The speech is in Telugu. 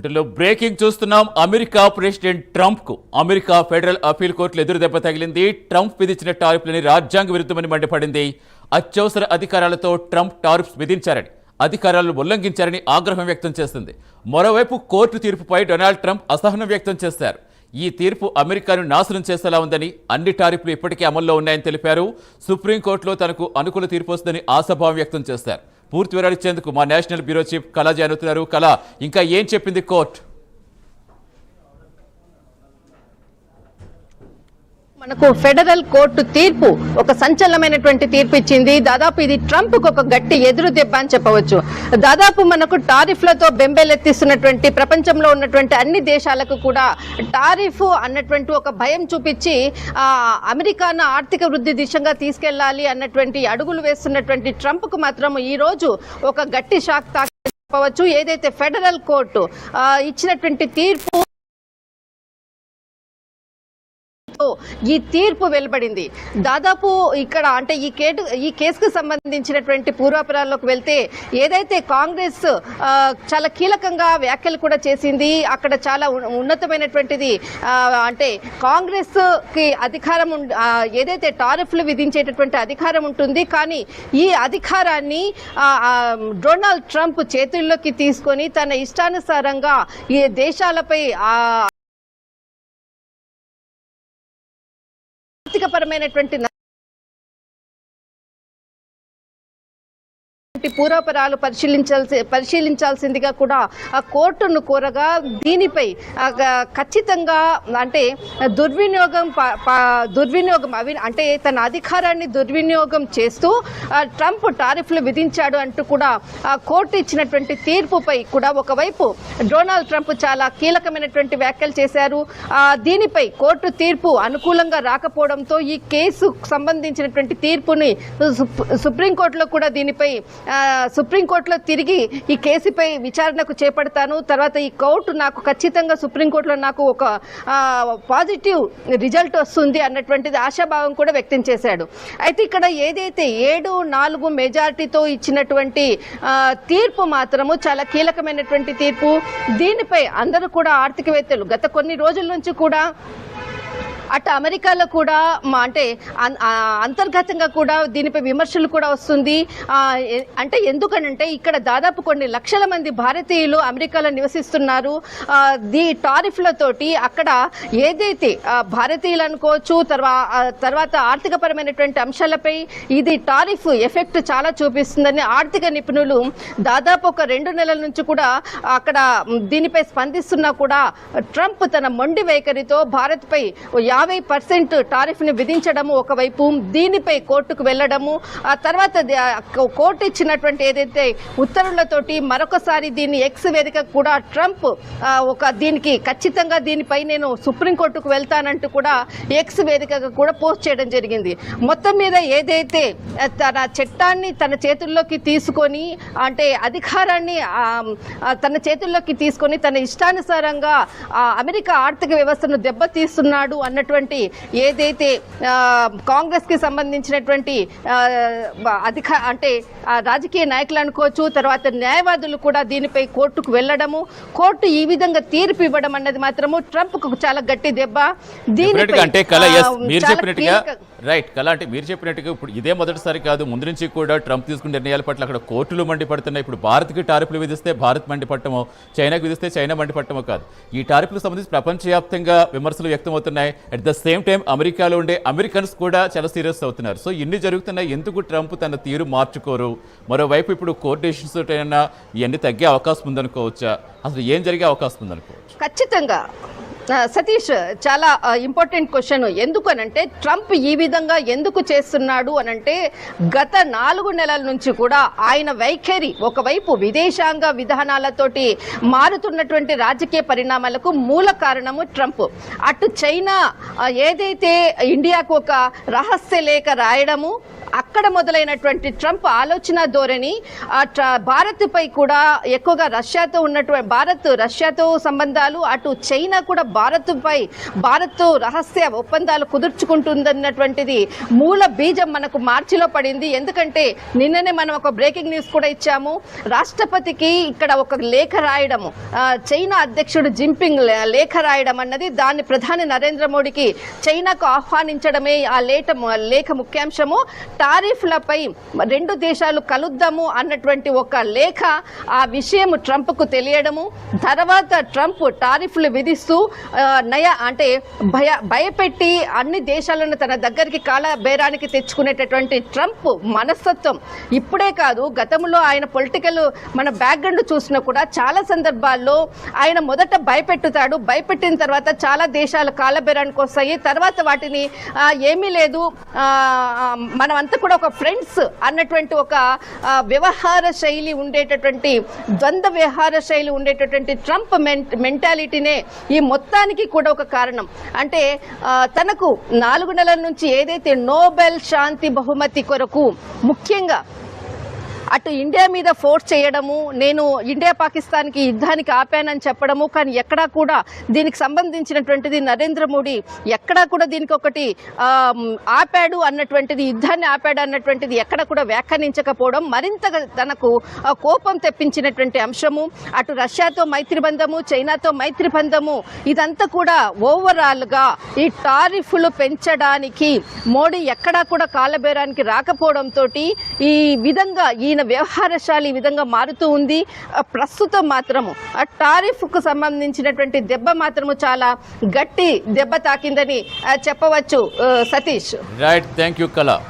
వీటిలో బ్రేకింగ్ చూస్తున్నాం. అమెరికా ప్రెసిడెంట్ ట్రంప్ కు అమెరికా ఫెడరల్ అపీల్ కోర్టులో ఎదురు దెబ్బ తగిలింది. ట్రంప్ విధించిన టారిఫ్లని రాజ్యాంగ విరుద్ధమని మండిపడింది. అత్యవసర అధికారాలతో ట్రంప్ టారిఫ్స్ విధించారని, అధికారాలను ఉల్లంఘించారని ఆగ్రహం వ్యక్తం చేస్తుంది. మరోవైపు కోర్టు తీర్పుపై డొనాల్డ్ ట్రంప్ అసహనం వ్యక్తం చేశారు. ఈ తీర్పు అమెరికాను నాశనం చేసేలా ఉందని, అన్ని టారిఫ్లు ఇప్పటికే అమల్లో ఉన్నాయని తెలిపారు. సుప్రీంకోర్టులో తనకు అనుకూల తీర్పు వస్తుందని ఆశాభావం వ్యక్తం చేశారు. పూర్తి వివరాలు ఇచ్చేందుకు మా నేషనల్ బ్యూరో చీఫ్ కళా జాయిన్ అవుతున్నారు. కళ, ఇంకా ఏం చెప్పింది కోర్టు? మనకు ఫెడరల్ కోర్టు తీర్పు ఒక సంచలనమైనటువంటి తీర్పు ఇచ్చింది. దాదాపు ఇది ట్రంప్ కు ఒక గట్టి ఎదురు దెబ్బ అని చెప్పవచ్చు. దాదాపు మనకు టారిఫ్లతో బెంబేలెత్తిస్తున్నటువంటి ప్రపంచంలో ఉన్నటువంటి అన్ని దేశాలకు కూడా టారిఫ్ అన్నటువంటి ఒక భయం చూపించి అమెరికాను ఆర్థిక వృద్ధి దిశగా తీసుకెళ్లాలి అన్నటువంటి అడుగులు వేస్తున్నటువంటి ట్రంప్ కు మాత్రం ఈ రోజు ఒక గట్టి షాక్ చెప్పవచ్చు. ఏదైతే ఫెడరల్ కోర్టు ఇచ్చినటువంటి తీర్పు, ఈ తీర్పు వెలువడింది. దాదాపు ఇక్కడ అంటే ఈ కేసుకు సంబంధించినటువంటి పూర్వాపరాల్లోకి వెళ్తే ఏదైతే కాంగ్రెస్ చాలా కీలకంగా వ్యాఖ్యలు కూడా చేసింది. అక్కడ చాలా ఉన్నతమైనటువంటిది అంటే కాంగ్రెస్ కి అధికారం ఏదైతే టారిఫ్లు విధించేటటువంటి అధికారం ఉంటుంది, కానీ ఈ అధికారాన్ని డొనాల్డ్ ట్రంప్ చేతుల్లోకి తీసుకొని తన ఇష్టానుసారంగా ఈ దేశాలపై ఆర్థికపరమైనటువంటి పూర్వాపరాలు పరిశీలించాల్సిందిగా కూడా ఆ కోర్టును కోరగా, దీనిపై ఖచ్చితంగా అంటే దుర్వినియోగం అంటే తన అధికారాన్ని దుర్వినియోగం చేస్తూ ట్రంప్ టారిఫ్లు విధించాడు అంటూ కూడా కోర్టు ఇచ్చినటువంటి తీర్పుపై కూడా ఒకవైపు డొనాల్డ్ ట్రంప్ చాలా కీలకమైనటువంటి వ్యాఖ్యలు చేశారు. దీనిపై కోర్టు తీర్పు అనుకూలంగా రాకపోవడంతో ఈ కేసు సంబంధించినటువంటి తీర్పుని సుప్రీంకోర్టులో కూడా దీనిపై సుప్రీంకోర్టులో తిరిగి ఈ కేసుపై విచారణకు చేపడతాను, తర్వాత ఈ కోర్టు నాకు ఖచ్చితంగా సుప్రీంకోర్టులో నాకు ఒక పాజిటివ్ రిజల్ట్ వస్తుంది అన్నటువంటిది ఆశాభావం కూడా వ్యక్తం చేశాడు. అయితే ఇక్కడ ఏదైతే 7-4 మెజారిటీతో ఇచ్చినటువంటి తీర్పు మాత్రము చాలా కీలకమైనటువంటి తీర్పు. దీనిపై అందరూ కూడా ఆర్థికవేత్తలు గత కొన్ని రోజుల నుంచి కూడా అటు అమెరికాలో కూడా అంటే అంతర్గతంగా కూడా దీనిపై విమర్శలు కూడా వస్తుంది. అంటే ఎందుకనంటే ఇక్కడ దాదాపు కొన్ని లక్షల మంది భారతీయులు అమెరికాలో నివసిస్తున్నారు. ఈ టారిఫ్లతోటి అక్కడ ఏదైతే భారతీయులు అనుకోవచ్చు, తర్వాత ఆర్థికపరమైనటువంటి అంశాలపై ఇది టారిఫ్ ఎఫెక్ట్ చాలా చూపిస్తుందని ఆర్థిక నిపుణులు దాదాపు ఒక 2 నెలల నుంచి కూడా అక్కడ దీనిపై స్పందిస్తున్నా కూడా ట్రంప్ తన మొండి వైఖరితో భారత్పై 50% టారిఫ్ని విధించడము ఒకవైపు, దీనిపై కోర్టుకు వెళ్లడము, ఆ తర్వాత కోర్టు ఇచ్చినటువంటి ఏదైతే ఉత్తర్వులతోటి మరొకసారి దీన్ని ఎక్స్ వేదిక కూడా ట్రంప్ దీనికి ఖచ్చితంగా దీనిపై నేను సుప్రీంకోర్టుకు వెళ్తానంటూ కూడా ఎక్స్ వేదికగా కూడా పోస్ట్ చేయడం జరిగింది. మొత్తం మీద ఏదైతే తన చట్టాన్ని తన చేతుల్లోకి తీసుకొని అంటే అధికారాన్ని తన చేతుల్లోకి తీసుకొని తన ఇష్టానుసారంగా అమెరికా ఆర్థిక వ్యవస్థను దెబ్బతీస్తున్నాడు అన్నటువంటి ఏదైతే కాంగ్రెస్ కి సంబంధించినటువంటి అంటే రాజకీయ నాయకులు అనుకోవచ్చు, తర్వాత న్యాయవాదులు కూడా దీనిపై కోర్టుకు వెళ్లడము, కోర్టు ఈ విధంగా తీర్పు ఇవ్వడం అన్నది మాత్రము ట్రంప్ కు చాలా గట్టి దెబ్బ. దీనిపై రైట్ కళ, అంటే మీరు చెప్పినట్టుగా ఇప్పుడు ఇదే మొదటిసారి కాదు, ముందు నుంచి కూడా ట్రంప్ తీసుకున్న నిర్ణయాల పట్ల అక్కడ కోర్టులు మండిపడుతున్నాయి. ఇప్పుడు భారత్కి టారిఫ్లు విధిస్తే భారత్ మండిపడటమో, చైనాకు విధిస్తే చైనా మండిపడటమో కాదు, ఈ టారిఫ్లకు సంబంధించి ప్రపంచవ్యాప్తంగా విమర్శలు వ్యక్తమవుతున్నాయి. అట్ ద సేమ్ టైం అమెరికాలో ఉండే అమెరికన్స్ కూడా చాలా సీరియస్ అవుతున్నారు. సో ఇన్ని జరుగుతున్నాయి, ఎందుకు ట్రంప్ తన తీరు మార్చుకోరు? మరోవైపు ఇప్పుడు కోర్టు డెసిషన్స్ అయినా ఇవన్నీ తగ్గే అవకాశం ఉందనుకోవచ్చా? అసలు ఏం జరిగే అవకాశం ఉందనుకోవచ్చు? ఖచ్చితంగా సతీష్, చాలా ఇంపార్టెంట్ క్వశ్చన్. ఎందుకనంటే ట్రంప్ ఈ విధంగా ఎందుకు చేస్తున్నాడు అనంటే గత 4 నెలల నుంచి కూడా ఆయన వైఖరి ఒకవైపు విదేశాంగ విధానాలతోటి మారుతున్నటువంటి రాజకీయ పరిణామాలకు మూల కారణము ట్రంప్. అటు చైనా ఏదైతే ఇండియాకు ఒక రహస్య లేఖ రాయడము, అక్కడ మొదలైనటువంటి ట్రంప్ ఆలోచన ధోరణి భారత్ పై కూడా ఎక్కువగా రష్యాతో ఉన్నటువంటి రష్యాతో సంబంధాలు, అటు చైనా కూడా భారత్ రహస్య ఒప్పందాలు కుదుర్చుకుంటుందన్నటువంటిది మూల బీజం మనకు మార్చిలో పడింది. ఎందుకంటే నిన్ననే మనం ఒక బ్రేకింగ్ న్యూస్ కూడా ఇచ్చాము. రాష్ట్రపతికి ఇక్కడ ఒక లేఖ రాయడము, చైనా అధ్యక్షుడు జింపింగ్ లేఖ రాయడం అన్నది, దాన్ని ప్రధాని నరేంద్ర మోడీకి చైనాకు ఆహ్వానించడమే ఆ లేఖ ముఖ్యాంశము. టారిఫ్లపై రెండు దేశాలు కలుద్దాము అన్నటువంటి ఒక లేఖ, ఆ విషయం ట్రంప్కు తెలియడము, తర్వాత ట్రంప్ టారిఫ్లు విధిస్తూ భయపెట్టి అన్ని దేశాలను తన దగ్గరికి కాలబేరానికి తెచ్చుకునేటటువంటి ట్రంప్ మనస్తత్వం ఇప్పుడే కాదు, గతంలో ఆయన పొలిటికల్ మన బ్యాక్గ్రౌండ్ చూసినా కూడా చాలా సందర్భాల్లో ఆయన మొదట భయపెట్టుతాడు, భయపెట్టిన తర్వాత చాలా దేశాలు కాలబేరానికి వస్తాయి, తర్వాత వాటిని ఏమీ లేదు మనమంతా కూడా ఒక ఫ్రెండ్స్ అన్నటువంటి ఒక వ్యవహార శైలి ఉండేటటువంటి, ద్వంద్వ వ్యవహార శైలి ఉండేటటువంటి ట్రంప్ మెంటాలిటీనే ఈ మొత్తానికి కూడా ఒక కారణం. అంటే తనకు 4 నెలల నుంచి ఏదైతే నోబెల్ శాంతి బహుమతి కొరకు ముఖ్యంగా అటు ఇండియా మీద ఫోర్స్ చేయడము, నేను ఇండియా పాకిస్తాన్కి యుద్ధానికి ఆపానని చెప్పడము, కానీ ఎక్కడా కూడా దీనికి సంబంధించినటువంటిది నరేంద్ర మోడీ ఎక్కడా కూడా దీనికి ఒకటి ఆపాడు అన్నటువంటిది, యుద్ధాన్ని ఆపాడు అన్నటువంటిది ఎక్కడ కూడా వ్యాఖ్యానించకపోవడం మరింతగా తనకు కోపం తెప్పించినటువంటి అంశము. అటు రష్యాతో మైత్రి బంధము, చైనాతో మైత్రి బంధము, ఇదంతా కూడా ఓవరాల్గా ఈ టారిఫ్లు పెంచడానికి మోడీ ఎక్కడా కూడా కాలబేరానికి రాకపోవడంతో ఈ విధంగా ఈయన వ్యవహారశాలి ఈ విధంగా మారుతూ ఉంది. ప్రస్తుతం మాత్రము ఆ టారిఫ్కు సంబంధించినటువంటి దెబ్బ మాత్రము చాలా గట్టి దెబ్బ తాకిందని చెప్పవచ్చు. సతీష్. రైట్, థ్యాంక్ యూ కళ.